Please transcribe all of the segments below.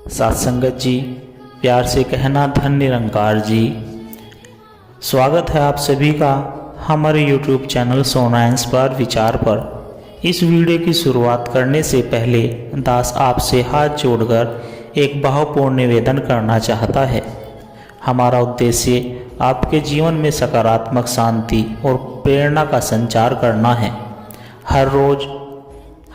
साथ संगत जी, प्यार से कहना धन निरंकार जी। स्वागत है आप सभी का हमारे YouTube चैनल सोना इंस्पायर विचार पर। इस वीडियो की शुरुआत करने से पहले दास आपसे हाथ जोड़कर एक भावपूर्ण निवेदन करना चाहता है। हमारा उद्देश्य आपके जीवन में सकारात्मक शांति और प्रेरणा का संचार करना है। हर रोज़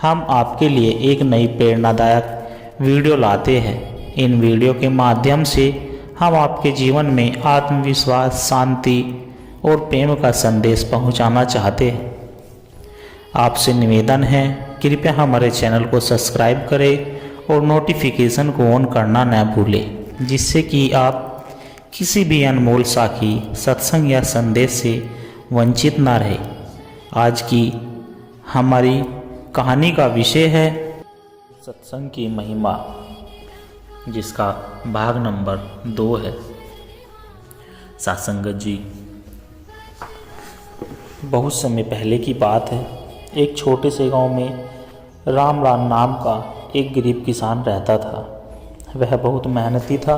हम आपके लिए एक नई प्रेरणादायक वीडियो लाते हैं। इन वीडियो के माध्यम से हम आपके जीवन में आत्मविश्वास, शांति और प्रेम का संदेश पहुंचाना चाहते हैं। आपसे निवेदन है, कृपया हमारे चैनल को सब्सक्राइब करें और नोटिफिकेशन को ऑन करना न भूलें, जिससे कि आप किसी भी अनमोल साखी, सत्संग या संदेश से वंचित ना रहे। आज की हमारी कहानी का विषय है सत्संग की महिमा, जिसका भाग नंबर 2 है। सत्संगत जी, बहुत समय पहले की बात है। एक छोटे से गांव में रामलाल नाम का एक गरीब किसान रहता था। वह बहुत मेहनती था,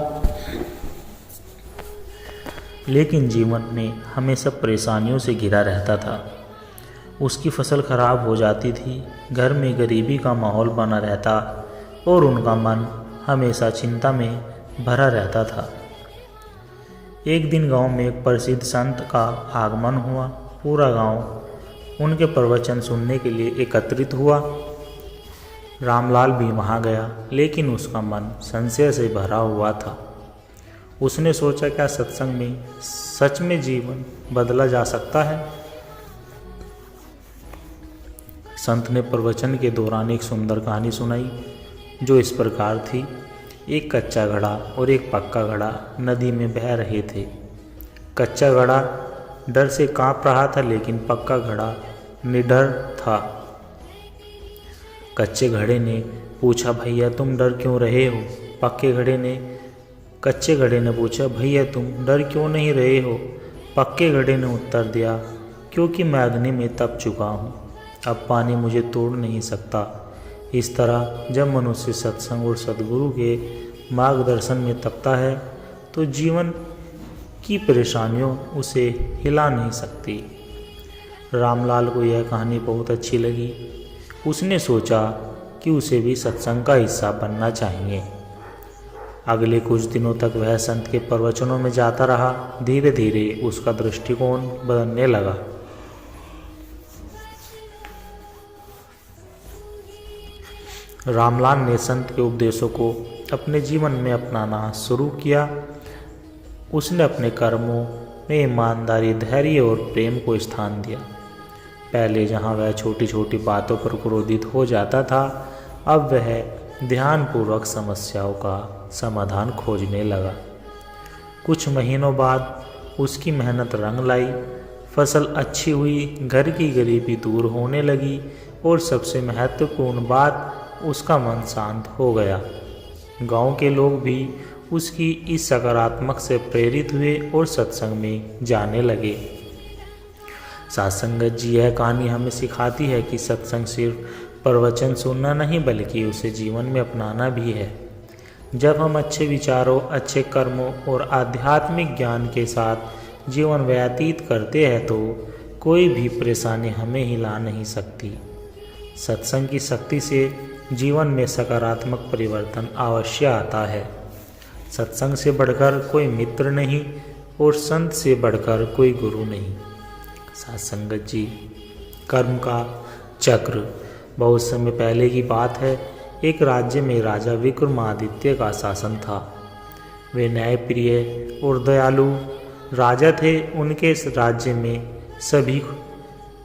लेकिन जीवन में हमेशा परेशानियों से घिरा रहता था। उसकी फसल खराब हो जाती थी, घर में गरीबी का माहौल बना रहता और उनका मन हमेशा चिंता में भरा रहता था। एक दिन गांव में एक प्रसिद्ध संत का आगमन हुआ। पूरा गांव उनके प्रवचन सुनने के लिए एकत्रित हुआ। रामलाल भी वहां गया, लेकिन उसका मन संशय से भरा हुआ था। उसने सोचा, क्या सत्संग में सच में जीवन बदला जा सकता है? संत ने प्रवचन के दौरान एक सुंदर कहानी सुनाई, जो इस प्रकार थी। एक कच्चा घड़ा और एक पक्का घड़ा नदी में बह रहे थे। कच्चा घड़ा डर से कांप रहा था, लेकिन पक्का घड़ा निडर था। कच्चे घड़े ने पूछा, भैया तुम डर क्यों रहे हो? कच्चे घड़े ने पूछा, भैया तुम डर क्यों नहीं रहे हो? पक्के घड़े ने उत्तर दिया, क्योंकि मैं अग्नि में तप चुका हूँ, अब पानी मुझे तोड़ नहीं सकता। इस तरह जब मनुष्य सत्संग और सद्गुरु के मार्गदर्शन में तपता है, तो जीवन की परेशानियों उसे हिला नहीं सकती। रामलाल को यह कहानी बहुत अच्छी लगी। उसने सोचा कि उसे भी सत्संग का हिस्सा बनना चाहिए। अगले कुछ दिनों तक वह संत के प्रवचनों में जाता रहा। धीरे धीरे उसका दृष्टिकोण बदलने लगा। रामलाल ने संत के उपदेशों को अपने जीवन में अपनाना शुरू किया। उसने अपने कर्मों में ईमानदारी, धैर्य और प्रेम को स्थान दिया। पहले जहां वह छोटी छोटी बातों पर क्रोधित हो जाता था, अब वह ध्यानपूर्वक समस्याओं का समाधान खोजने लगा। कुछ महीनों बाद उसकी मेहनत रंग लाई। फसल अच्छी हुई, घर की गरीबी दूर होने लगी और सबसे महत्वपूर्ण बात, उसका मन शांत हो गया। गांव के लोग भी उसकी इस सकारात्मक से प्रेरित हुए और सत्संग में जाने लगे। सत्संगत जी, यह कहानी हमें सिखाती है कि सत्संग सिर्फ प्रवचन सुनना नहीं, बल्कि उसे जीवन में अपनाना भी है। जब हम अच्छे विचारों, अच्छे कर्मों और आध्यात्मिक ज्ञान के साथ जीवन व्यतीत करते हैं, तो कोई भी परेशानी हमें हिला नहीं सकती। सत्संग की शक्ति से जीवन में सकारात्मक परिवर्तन अवश्य आता है। सत्संग से बढ़कर कोई मित्र नहीं और संत से बढ़कर कोई गुरु नहीं। सत्संगत जी, कर्म का चक्र। बहुत समय पहले की बात है। एक राज्य में राजा विक्रमादित्य का शासन था। वे न्यायप्रिय और दयालु राजा थे। उनके इस राज्य में सभी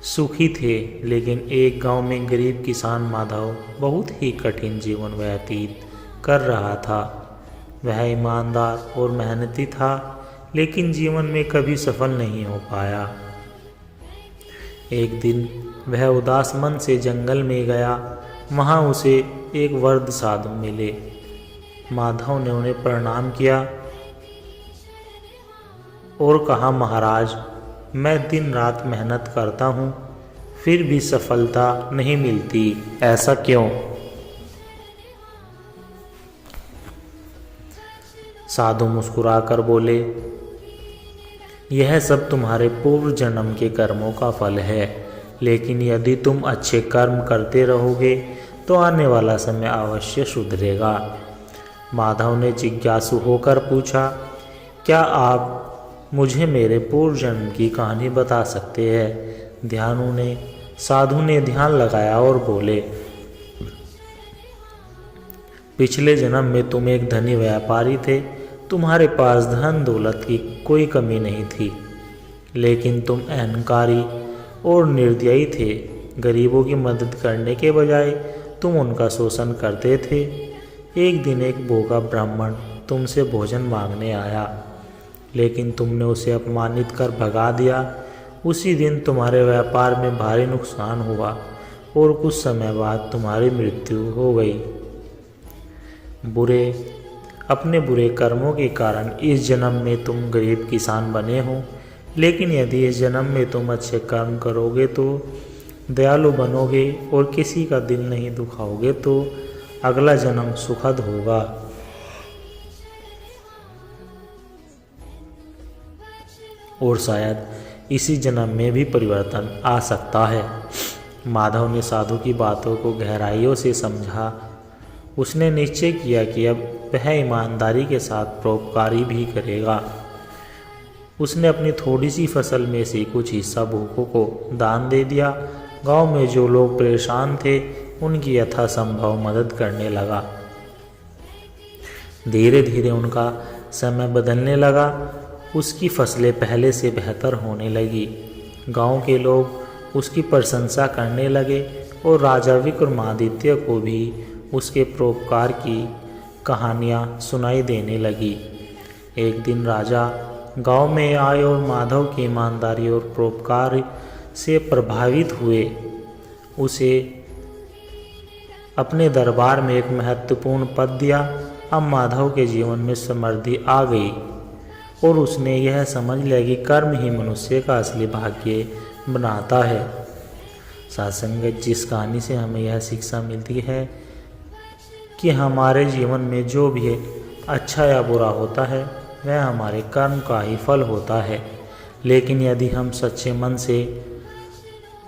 सुखी थे, लेकिन एक गांव में गरीब किसान माधव बहुत ही कठिन जीवन व्यतीत कर रहा था। वह ईमानदार और मेहनती था, लेकिन जीवन में कभी सफल नहीं हो पाया। एक दिन वह उदास मन से जंगल में गया। वहां उसे एक वृद्ध साधु मिले। माधव ने उन्हें प्रणाम किया और कहा, महाराज, मैं दिन रात मेहनत करता हूँ, फिर भी सफलता नहीं मिलती, ऐसा क्यों? साधु मुस्कुराकर बोले, यह सब तुम्हारे पूर्व जन्म के कर्मों का फल है, लेकिन यदि तुम अच्छे कर्म करते रहोगे तो आने वाला समय अवश्य सुधरेगा। माधव ने जिज्ञासु होकर पूछा, क्या आप मुझे मेरे पूर्व जन्म की कहानी बता सकते हैं? साधु ने ध्यान लगाया और बोले, पिछले जन्म में तुम एक धनी व्यापारी थे। तुम्हारे पास धन दौलत की कोई कमी नहीं थी, लेकिन तुम अहंकारी और निर्दयी थे। गरीबों की मदद करने के बजाय तुम उनका शोषण करते थे। एक दिन एक भूखा ब्राह्मण तुमसे भोजन मांगने आया, लेकिन तुमने उसे अपमानित कर भगा दिया। उसी दिन तुम्हारे व्यापार में भारी नुकसान हुआ और कुछ समय बाद तुम्हारी मृत्यु हो गई। अपने बुरे कर्मों के कारण इस जन्म में तुम गरीब किसान बने हो, लेकिन यदि इस जन्म में तुम अच्छे कर्म करोगे तो दयालु बनोगे और किसी का दिल नहीं दुखाओगे तो अगला जन्म सुखद होगा। और शायद इसी जन्म में भी परिवर्तन आ सकता है। माधव ने साधु की बातों को गहराइयों से समझा। उसने निश्चय किया कि अब वह ईमानदारी के साथ परोपकारी भी करेगा। उसने अपनी थोड़ी सी फसल में से कुछ हिस्सा भूखों को दान दे दिया। गांव में जो लोग परेशान थे उनकी यथासंभव मदद करने लगा। धीरे धीरे उनका समय बदलने लगा। उसकी फसलें पहले से बेहतर होने लगी। गांव के लोग उसकी प्रशंसा करने लगे और राजा विक्रमादित्य को भी उसके परोपकार की कहानियाँ सुनाई देने लगी। एक दिन राजा गांव में आए और माधव की ईमानदारी और परोपकार से प्रभावित हुए। उसे अपने दरबार में एक महत्वपूर्ण पद दिया। अब माधव के जीवन में समृद्धि आ गई और उसने यह समझ लिया कि कर्म ही मनुष्य का असली भाग्य बनाता है। सात्संगत जिस कहानी से हमें यह शिक्षा मिलती है कि हमारे जीवन में जो भी अच्छा या बुरा होता है वह हमारे कर्म का ही फल होता है, लेकिन यदि हम सच्चे मन से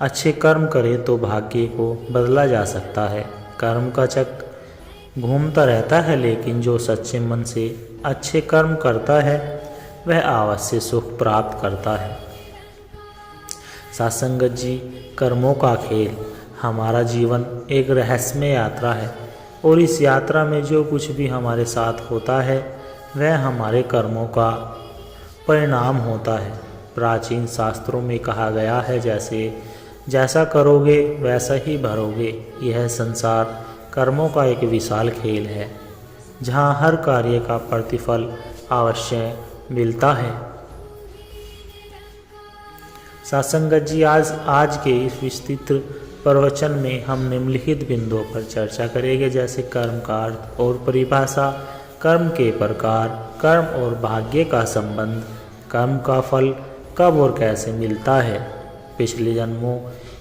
अच्छे कर्म करें तो भाग्य को बदला जा सकता है। कर्म का चक्र घूमता रहता है, लेकिन जो सच्चे मन से अच्छे कर्म करता है वह अवश्य सुख प्राप्त करता है। सात्संगत जी, कर्मों का खेल। हमारा जीवन एक रहस्यमय यात्रा है और इस यात्रा में जो कुछ भी हमारे साथ होता है वह हमारे कर्मों का परिणाम होता है। प्राचीन शास्त्रों में कहा गया है, जैसा करोगे वैसा ही भरोगे। यह संसार कर्मों का एक विशाल खेल है, जहाँ हर कार्य का प्रतिफल अवश्य मिलता है। सात्संगत जी, आज के इस विस्तृत प्रवचन में हम निम्नलिखित बिंदुओं पर चर्चा करेंगे, जैसे कर्म का अर्थ और परिभाषा, कर्म के प्रकार, कर्म और भाग्य का संबंध, कर्म का फल कब और कैसे मिलता है, पिछले जन्मों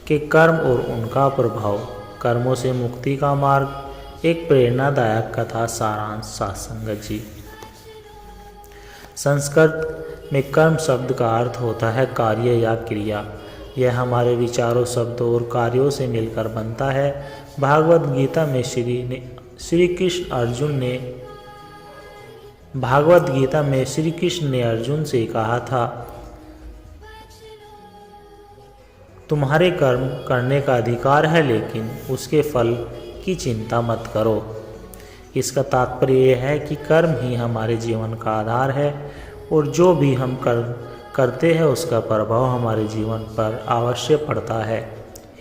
के कर्म और उनका प्रभाव, कर्मों से मुक्ति का मार्ग, एक प्रेरणादायक कथा सारांश। सात्संगत जी, संस्कृत में कर्म शब्द का अर्थ होता है कार्य या क्रिया। यह हमारे विचारों, शब्दों और कार्यों से मिलकर बनता है। भागवत गीता में श्री कृष्ण ने अर्जुन से कहा था, तुम्हारे कर्म करने का अधिकार है, लेकिन उसके फल की चिंता मत करो। इसका तात्पर्य यह है कि कर्म ही हमारे जीवन का आधार है और जो भी हम करते हैं उसका प्रभाव हमारे जीवन पर अवश्य पड़ता है।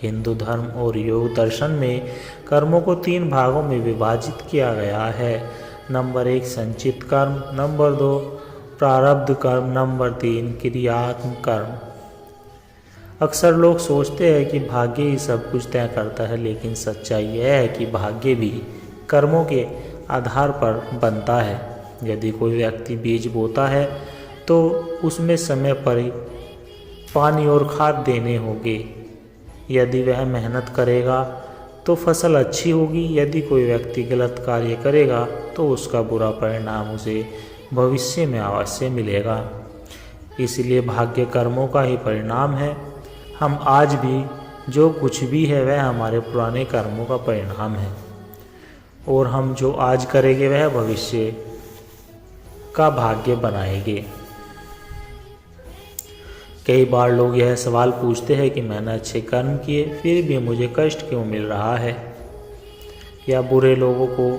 हिंदू धर्म और योग दर्शन में कर्मों को 3 भागों में विभाजित किया गया है। नंबर 1 संचित कर्म, नंबर 2 प्रारब्ध कर्म, नंबर 3 क्रियात्मक कर्म। अक्सर लोग सोचते हैं कि भाग्य ही सब कुछ तय करता है, लेकिन सच्चाई यह है कि भाग्य भी कर्मों के आधार पर बनता है। यदि कोई व्यक्ति बीज बोता है तो उसमें समय पर पानी और खाद देने होंगे। यदि वह मेहनत करेगा तो फसल अच्छी होगी। यदि कोई व्यक्ति गलत कार्य करेगा तो उसका बुरा परिणाम उसे भविष्य में अवश्य मिलेगा। इसलिए भाग्य कर्मों का ही परिणाम है। हम आज भी जो कुछ भी है वह हमारे पुराने कर्मों का परिणाम है, और हम जो आज करेंगे वह भविष्य का भाग्य बनाएंगे। कई बार लोग यह सवाल पूछते हैं कि मैंने अच्छे कर्म किए फिर भी मुझे कष्ट क्यों मिल रहा है, या बुरे लोगों को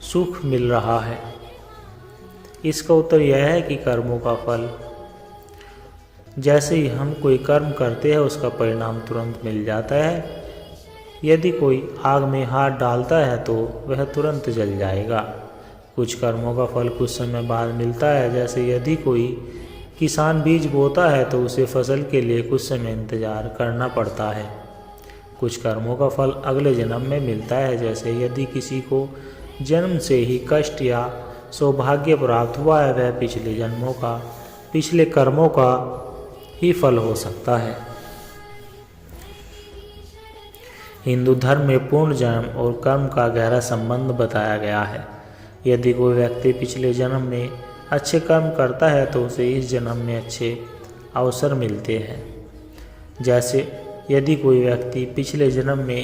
सुख मिल रहा है। इसका उत्तर यह है कि कर्मों का फल, जैसे ही हम कोई कर्म करते हैं उसका परिणाम तुरंत मिल जाता है। यदि कोई आग में हाथ डालता है तो वह तुरंत जल जाएगा। कुछ कर्मों का फल कुछ समय बाद मिलता है। जैसे यदि कोई किसान बीज बोता है तो उसे फसल के लिए कुछ समय इंतजार करना पड़ता है। कुछ कर्मों का फल अगले जन्म में मिलता है। जैसे यदि किसी को जन्म से ही कष्ट या सौभाग्य प्राप्त हुआ है, वह पिछले कर्मों का ही फल हो सकता है। हिंदू धर्म में पूर्ण जन्म और कर्म का गहरा संबंध बताया गया है। यदि कोई व्यक्ति पिछले जन्म में अच्छे कर्म करता है तो उसे इस जन्म में अच्छे अवसर मिलते हैं। जैसे यदि कोई व्यक्ति पिछले जन्म में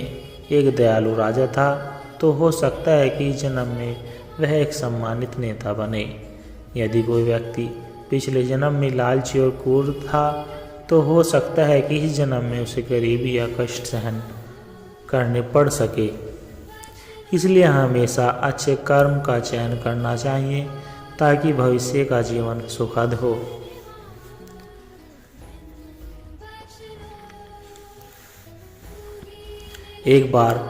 एक दयालु राजा था तो हो सकता है कि इस जन्म में वह एक सम्मानित नेता बने। यदि कोई व्यक्ति पिछले जन्म में लालची और क्रूर था तो हो सकता है कि इस जन्म में उसे गरीबी या कष्ट सहन करने पड़ सके। इसलिए हमेशा अच्छे कर्म का चयन करना चाहिए ताकि भविष्य का जीवन सुखद हो। एक बार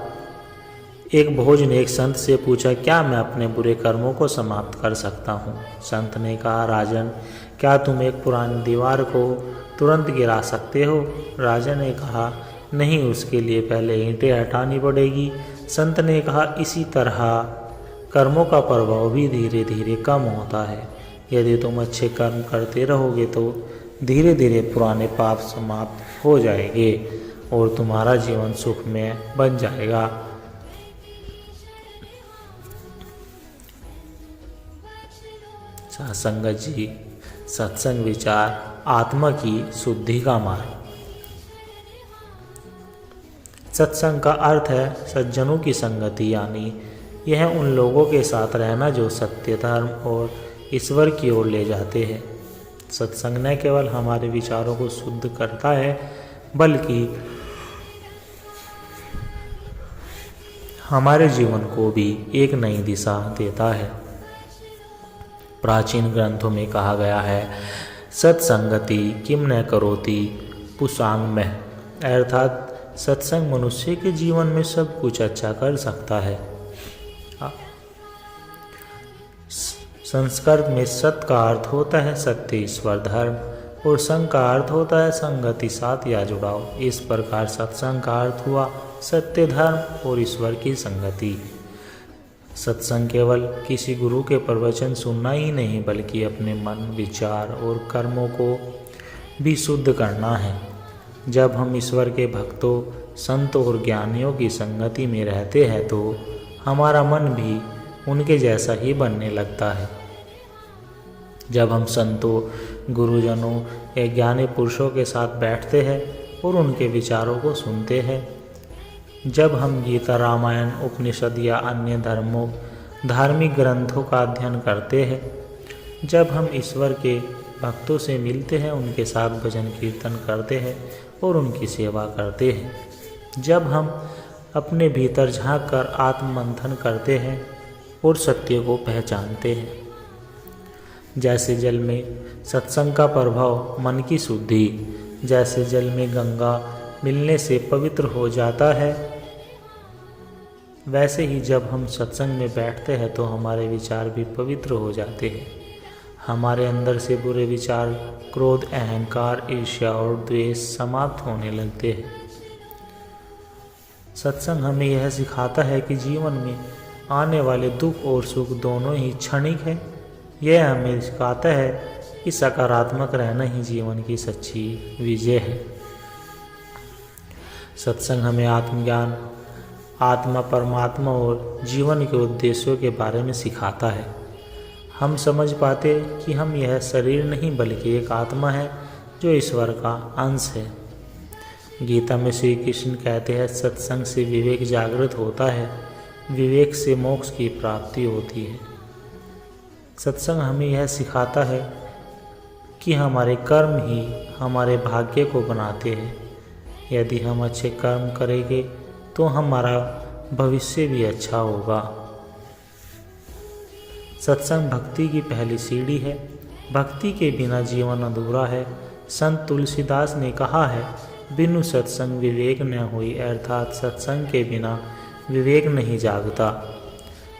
एक भोज ने एक संत से पूछा, क्या मैं अपने बुरे कर्मों को समाप्त कर सकता हूँ? संत ने कहा, राजन, क्या तुम एक पुरानी दीवार को तुरंत गिरा सकते हो? राजन ने कहा, नहीं, उसके लिए पहले ईंटें हटानी पड़ेगी। संत ने कहा, इसी तरह कर्मों का प्रभाव भी धीरे धीरे कम होता है। यदि तुम अच्छे कर्म करते रहोगे तो धीरे धीरे पुराने पाप समाप्त हो जाएंगे और तुम्हारा जीवन सुखमय बन जाएगा। संगत जी, सत्संग विचार आत्मा की शुद्धि का मार्ग। सत्संग का अर्थ है सज्जनों की संगति, यानी यह उन लोगों के साथ रहना जो सत्य, धर्म और ईश्वर की ओर ले जाते हैं। सत्संग न केवल हमारे विचारों को शुद्ध करता है बल्कि हमारे जीवन को भी एक नई दिशा देता है। प्राचीन ग्रंथों में कहा गया है, सत्संगति किम न करोति पुषांग में, अर्थात सत्संग मनुष्य के जीवन में सब कुछ अच्छा कर सकता है। संस्कृत में सत का अर्थ होता है सत्य, ईश्वर, धर्म, और संग का अर्थ होता है संगति, साथ या जुड़ाव। इस प्रकार सत्संग का अर्थ हुआ सत्य, धर्म और ईश्वर की संगति। सत्संग केवल किसी गुरु के प्रवचन सुनना ही नहीं बल्कि अपने मन, विचार और कर्मों को भी शुद्ध करना है। जब हम ईश्वर के भक्तों, संतों और ज्ञानियों की संगति में रहते हैं तो हमारा मन भी उनके जैसा ही बनने लगता है। जब हम संतों, गुरुजनों या ज्ञानी पुरुषों के साथ बैठते हैं और उनके विचारों को सुनते हैं, जब हम गीता, रामायण, उपनिषद या अन्य धार्मिक ग्रंथों का अध्ययन करते हैं, जब हम ईश्वर के भक्तों से मिलते हैं, उनके साथ भजन कीर्तन करते हैं और उनकी सेवा करते हैं, जब हम अपने भीतर झांक कर आत्ममंथन करते हैं और सत्य को पहचानते हैं। जैसे जल में सत्संग का प्रभाव मन की शुद्धि, जैसे जल में गंगा मिलने से पवित्र हो जाता है, वैसे ही जब हम सत्संग में बैठते हैं तो हमारे विचार भी पवित्र हो जाते हैं। हमारे अंदर से बुरे विचार, क्रोध, अहंकार, ईर्ष्या और द्वेष समाप्त होने लगते हैं। सत्संग हमें यह सिखाता है कि जीवन में आने वाले दुख और सुख दोनों ही क्षणिक है। यह हमें सिखाता है कि सकारात्मक रहना ही जीवन की सच्ची विजय है। सत्संग हमें आत्मज्ञान, आत्मा, परमात्मा और जीवन के उद्देश्यों के बारे में सिखाता है। हम समझ पाते कि हम यह शरीर नहीं बल्कि एक आत्मा है जो ईश्वर का अंश है। गीता में श्री कृष्ण कहते हैं, सत्संग से विवेक जागृत होता है, विवेक से मोक्ष की प्राप्ति होती है। सत्संग हमें यह सिखाता है कि हमारे कर्म ही हमारे भाग्य को बनाते हैं। यदि हम अच्छे कर्म करेंगे तो हमारा भविष्य भी अच्छा होगा। सत्संग भक्ति की पहली सीढ़ी है। भक्ति के बिना जीवन अधूरा है। संत तुलसीदास ने कहा है, बिनु सत्संग विवेक न हुई, अर्थात सत्संग के बिना विवेक नहीं जागता।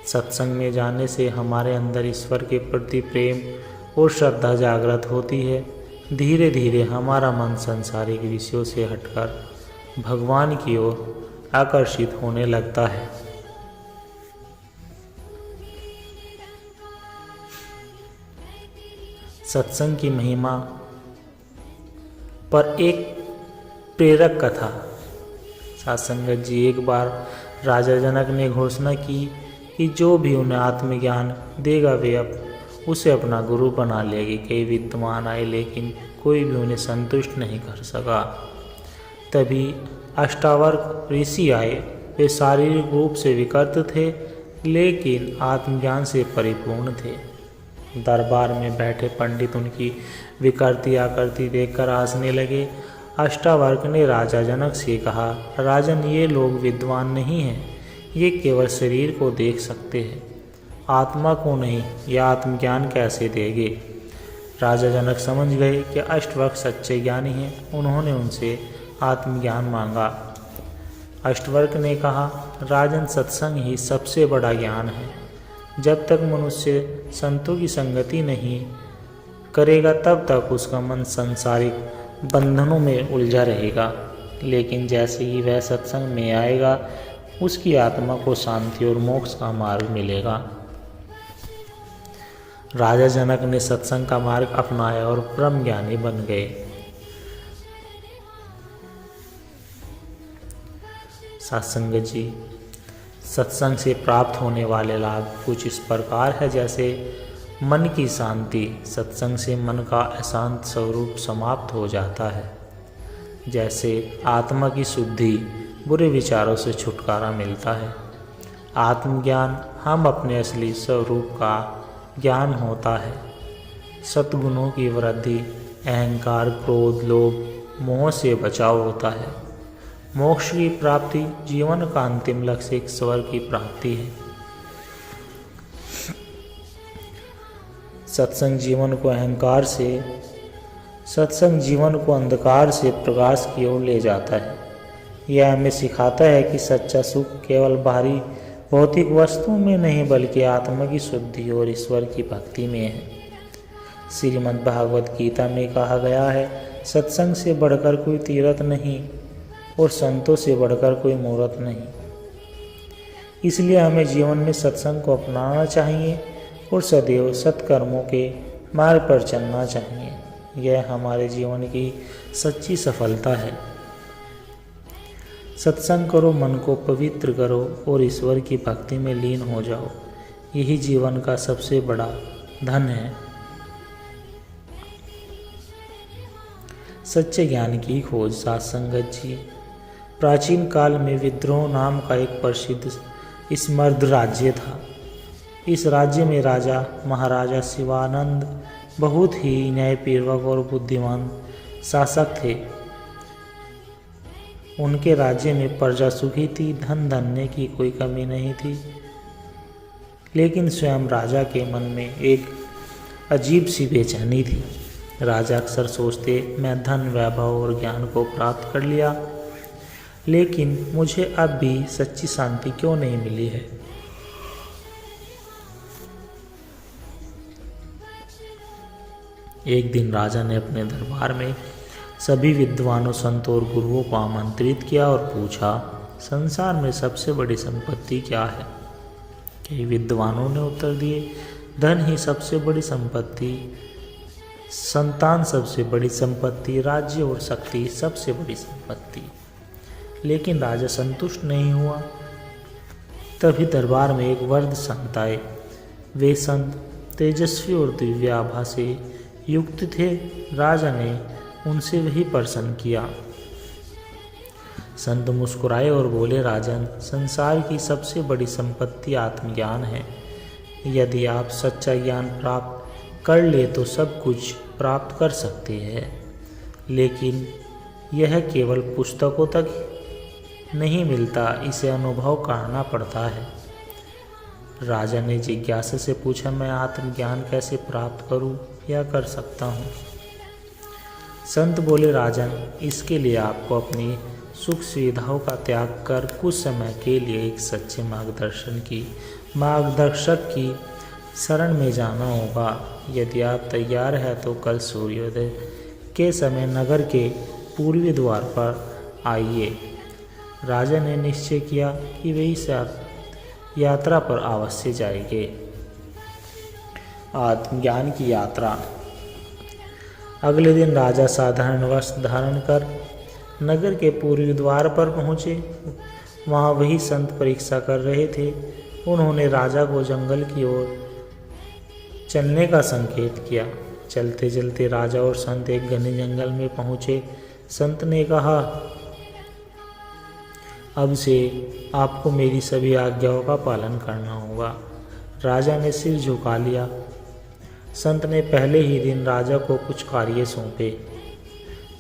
सत्संग में जाने से हमारे अंदर ईश्वर के प्रति प्रेम और श्रद्धा जागृत होती है। धीरे धीरे हमारा मन सांसारिक विषयों से हटकर भगवान की ओर आकर्षित होने लगता है। सत्संग की महिमा पर एक प्रेरक कथा। सासंगत जी, एक बार राजा जनक ने घोषणा की कि जो भी उन्हें आत्मज्ञान देगा वे उसे अपना गुरु बना लेगी। कई विद्वान आए लेकिन कोई भी उन्हें संतुष्ट नहीं कर सका। तभी अष्टावक्र ऋषि आए। वे शारीरिक रूप से विकृत थे लेकिन आत्मज्ञान से परिपूर्ण थे। दरबार में बैठे पंडित उनकी विकृति आकृति देखकर हंसने लगे। अष्टावक्र ने राजा जनक से कहा, राजन, ये लोग विद्वान नहीं हैं, ये केवल शरीर को देख सकते हैं, आत्मा को नहीं। यह आत्मज्ञान कैसे देंगे? राजा जनक समझ गए कि अष्टावक्र सच्चे ज्ञानी हैं। उन्होंने उनसे आत्मज्ञान मांगा। अष्टावक्र ने कहा, राजन, सत्संग ही सबसे बड़ा ज्ञान है। जब तक मनुष्य संतों की संगति नहीं करेगा तब तक उसका मन सांसारिक बंधनों में उलझा रहेगा, लेकिन जैसे ही वह सत्संग में आएगा उसकी आत्मा को शांति और मोक्ष का मार्ग मिलेगा। राजा जनक ने सत्संग का मार्ग अपनाया और परम ज्ञानी बन गए। सत्संग जी, सत्संग से प्राप्त होने वाले लाभ कुछ इस प्रकार है, जैसे मन की शांति। सत्संग से मन का अशांत स्वरूप समाप्त हो जाता है। जैसे आत्मा की शुद्धि, बुरे विचारों से छुटकारा मिलता है। आत्मज्ञान, हम अपने असली स्वरूप का ज्ञान होता है। सद्गुणों की वृद्धि, अहंकार, क्रोध, लोभ, मोह से बचाव होता है। मोक्ष की प्राप्ति, जीवन का अंतिम लक्ष्य ईश्वर की प्राप्ति है। सत्संग जीवन को अंधकार से प्रकाश की ओर ले जाता है। यह हमें सिखाता है कि सच्चा सुख केवल बाहरी भौतिक वस्तुओं में नहीं बल्कि आत्मा की शुद्धि और ईश्वर की भक्ति में है। श्रीमद् भागवत गीता में कहा गया है, सत्संग से बढ़कर कोई तीर्थ नहीं और संतों से बढ़कर कोई मूर्त नहीं। इसलिए हमें जीवन में सत्संग को अपनाना चाहिए और सदैव सत्कर्मों के मार्ग पर चलना चाहिए। यह हमारे जीवन की सच्ची सफलता है। सत्संग करो, मन को पवित्र करो और ईश्वर की भक्ति में लीन हो जाओ। यही जीवन का सबसे बड़ा धन है। सच्चे ज्ञान की खोज। सासंगत जी, प्राचीन काल में विद्रोह नाम का एक प्रसिद्ध स्मर्द राज्य था। इस राज्य में राजा महाराजा शिवानंद बहुत ही न्यायपूर्वक और बुद्धिमान शासक थे। उनके राज्य में प्रजा सुखी थी, धन धान्य की कोई कमी नहीं थी। लेकिन स्वयं राजा के मन में एक अजीब सी बेचैनी थी। राजा अक्सर सोचते, मैं धन, वैभव और ज्ञान को प्राप्त कर लिया, लेकिन मुझे अब भी सच्ची शांति क्यों नहीं मिली है। एक दिन राजा ने अपने दरबार में सभी विद्वानों, संतों और गुरुओं को आमंत्रित किया और पूछा, संसार में सबसे बड़ी संपत्ति क्या है? कई विद्वानों ने उत्तर दिए, धन ही सबसे बड़ी संपत्ति, संतान सबसे बड़ी संपत्ति, राज्य और शक्ति सबसे बड़ी संपत्ति। लेकिन राजा संतुष्ट नहीं हुआ। तभी दरबार में एक वृद्ध संत आए। वे संत तेजस्वी और दिव्य आभा से युक्त थे। राजा ने उनसे वही प्रश्न किया। संत मुस्कुराए और बोले, राजन, संसार की सबसे बड़ी संपत्ति आत्मज्ञान है। यदि आप सच्चा ज्ञान प्राप्त कर ले तो सब कुछ प्राप्त कर सकते हैं, लेकिन यह केवल पुस्तकों तक नहीं मिलता, इसे अनुभव करना पड़ता है। राजा ने जिज्ञासा से पूछा, मैं आत्मज्ञान कैसे प्राप्त करूं या कर सकता हूं? संत बोले, राजन, इसके लिए आपको अपनी सुख सुविधाओं का त्याग कर कुछ समय के लिए एक सच्चे मार्गदर्शक की शरण में जाना होगा। यदि आप तैयार हैं तो कल सूर्योदय के समय नगर के पूर्वी द्वार पर आइए। राजा ने निश्चय किया कि वे इस यात्रा पर अवश्य जाएंगे। आत्मज्ञान की यात्रा। अगले दिन राजा साधारण वस्त्र धारण कर नगर के पूर्वी द्वार पर पहुँचे। वहाँ वही संत परीक्षा कर रहे थे। उन्होंने राजा को जंगल की ओर चलने का संकेत किया। चलते चलते राजा और संत एक घने जंगल में पहुँचे। संत ने कहा, अब से आपको मेरी सभी आज्ञाओं का पालन करना होगा। राजा ने सिर झुका लिया। संत ने पहले ही दिन राजा को कुछ कार्य सौंपे,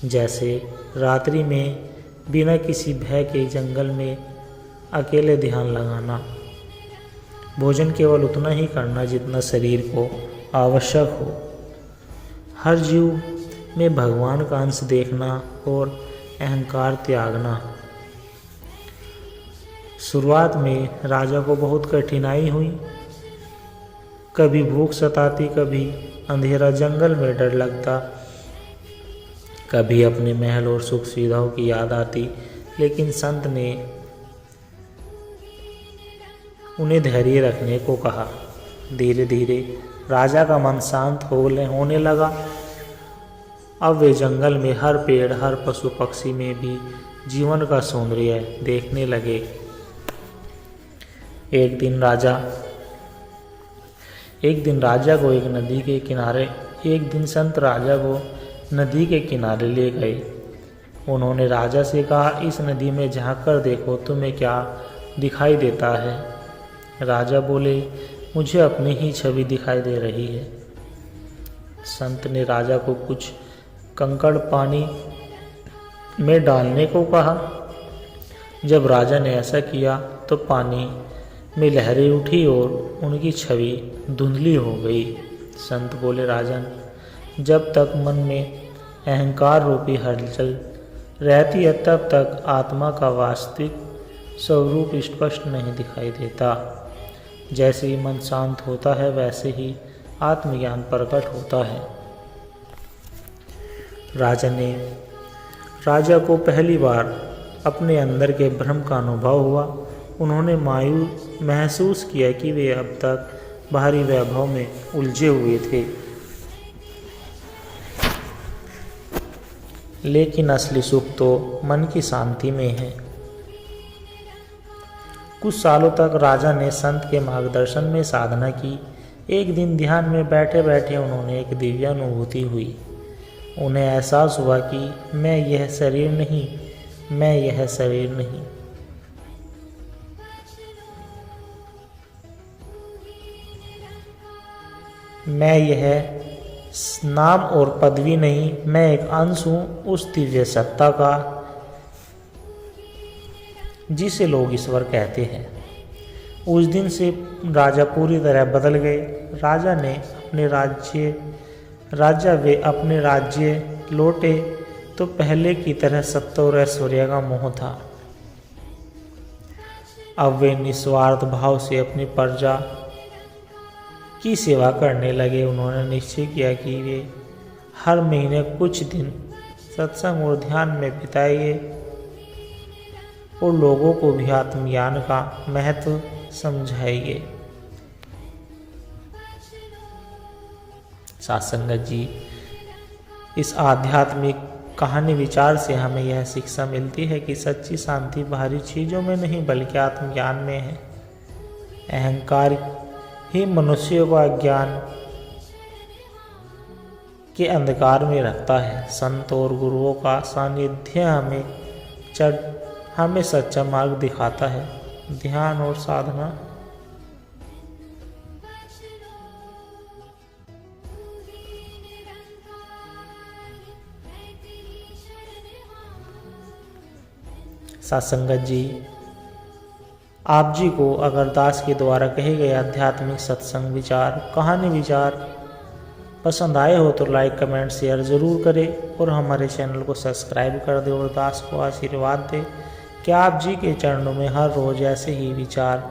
जैसे रात्रि में बिना किसी भय के जंगल में अकेले ध्यान लगाना, भोजन केवल उतना ही करना जितना शरीर को आवश्यक हो, हर जीव में भगवान का अंश देखना और अहंकार त्यागना। शुरुआत में राजा को बहुत कठिनाई हुई। कभी भूख सताती, कभी अंधेरा जंगल में डर लगता, कभी अपने महल और सुख सुविधाओं की याद आती। लेकिन संत ने उन्हें धैर्य रखने को कहा। धीरे धीरे राजा का मन शांत होने लगा। अब वे जंगल में हर पेड़, हर पशु पक्षी में भी जीवन का सौंदर्य देखने लगे। एक दिन संत राजा को नदी के किनारे ले गए। उन्होंने राजा से कहा, इस नदी में झांक कर देखो, तुम्हें क्या दिखाई देता है? राजा बोले, मुझे अपनी ही छवि दिखाई दे रही है। संत ने राजा को कुछ कंकड़ पानी में डालने को कहा। जब राजा ने ऐसा किया तो पानी में लहरें उठी और उनकी छवि धुंधली हो गई। संत बोले, राजन, जब तक मन में अहंकार रूपी हलचल रहती है तब तक आत्मा का वास्तविक स्वरूप स्पष्ट नहीं दिखाई देता। जैसे ही मन शांत होता है वैसे ही आत्मज्ञान प्रकट होता है। राजा को पहली बार अपने अंदर के भ्रम का अनुभव हुआ। उन्होंने महसूस किया कि वे अब तक बाहरी वैभव में उलझे हुए थे, लेकिन असली सुख तो मन की शांति में है। कुछ सालों तक राजा ने संत के मार्गदर्शन में साधना की। एक दिन ध्यान में बैठे बैठे उन्होंने एक दिव्य अनुभूति हुई। उन्हें एहसास हुआ कि मैं यह शरीर नहीं। मैं यह नाम और पदवी नहीं, मैं एक अंश हूँ उस दिव्य सत्ता का जिसे लोग ईश्वर कहते हैं। उस दिन से राजा पूरी तरह बदल गए। वे अपने राज्य लौटे तो पहले की तरह सत्ता और ऐश्वर्य का मोह था। अब वे निस्वार्थ भाव से अपनी प्रजा की सेवा करने लगे। उन्होंने निश्चय किया कि वे हर महीने कुछ दिन सत्संग और ध्यान में बिताएंगे और लोगों को भी आत्मज्ञान का महत्व समझाएंगे। सत्संगत जी, इस आध्यात्मिक कहानी विचार से हमें यह शिक्षा मिलती है कि सच्ची शांति बाहरी चीज़ों में नहीं बल्कि आत्मज्ञान में है। अहंकार ही मनुष्य को अज्ञान के अंधकार में रखता है। संत और गुरुओं का सानिध्य हमें सच्चा मार्ग दिखाता है। ध्यान और साधना सत्संगत जी, आप जी को अगर दास के द्वारा कहे गए आध्यात्मिक सत्संग विचार, कहानी विचार पसंद आए हो तो लाइक कमेंट शेयर ज़रूर करें और हमारे चैनल को सब्सक्राइब कर दें और दास को आशीर्वाद दें कि आप जी के चरणों में हर रोज़ ऐसे ही विचार,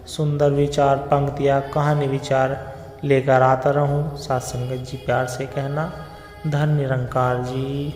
सुंदर विचार, पंक्तियाँ, कहानी विचार लेकर आता रहूं। सत्संगत जी प्यार से कहना, धन्य निरंकार जी।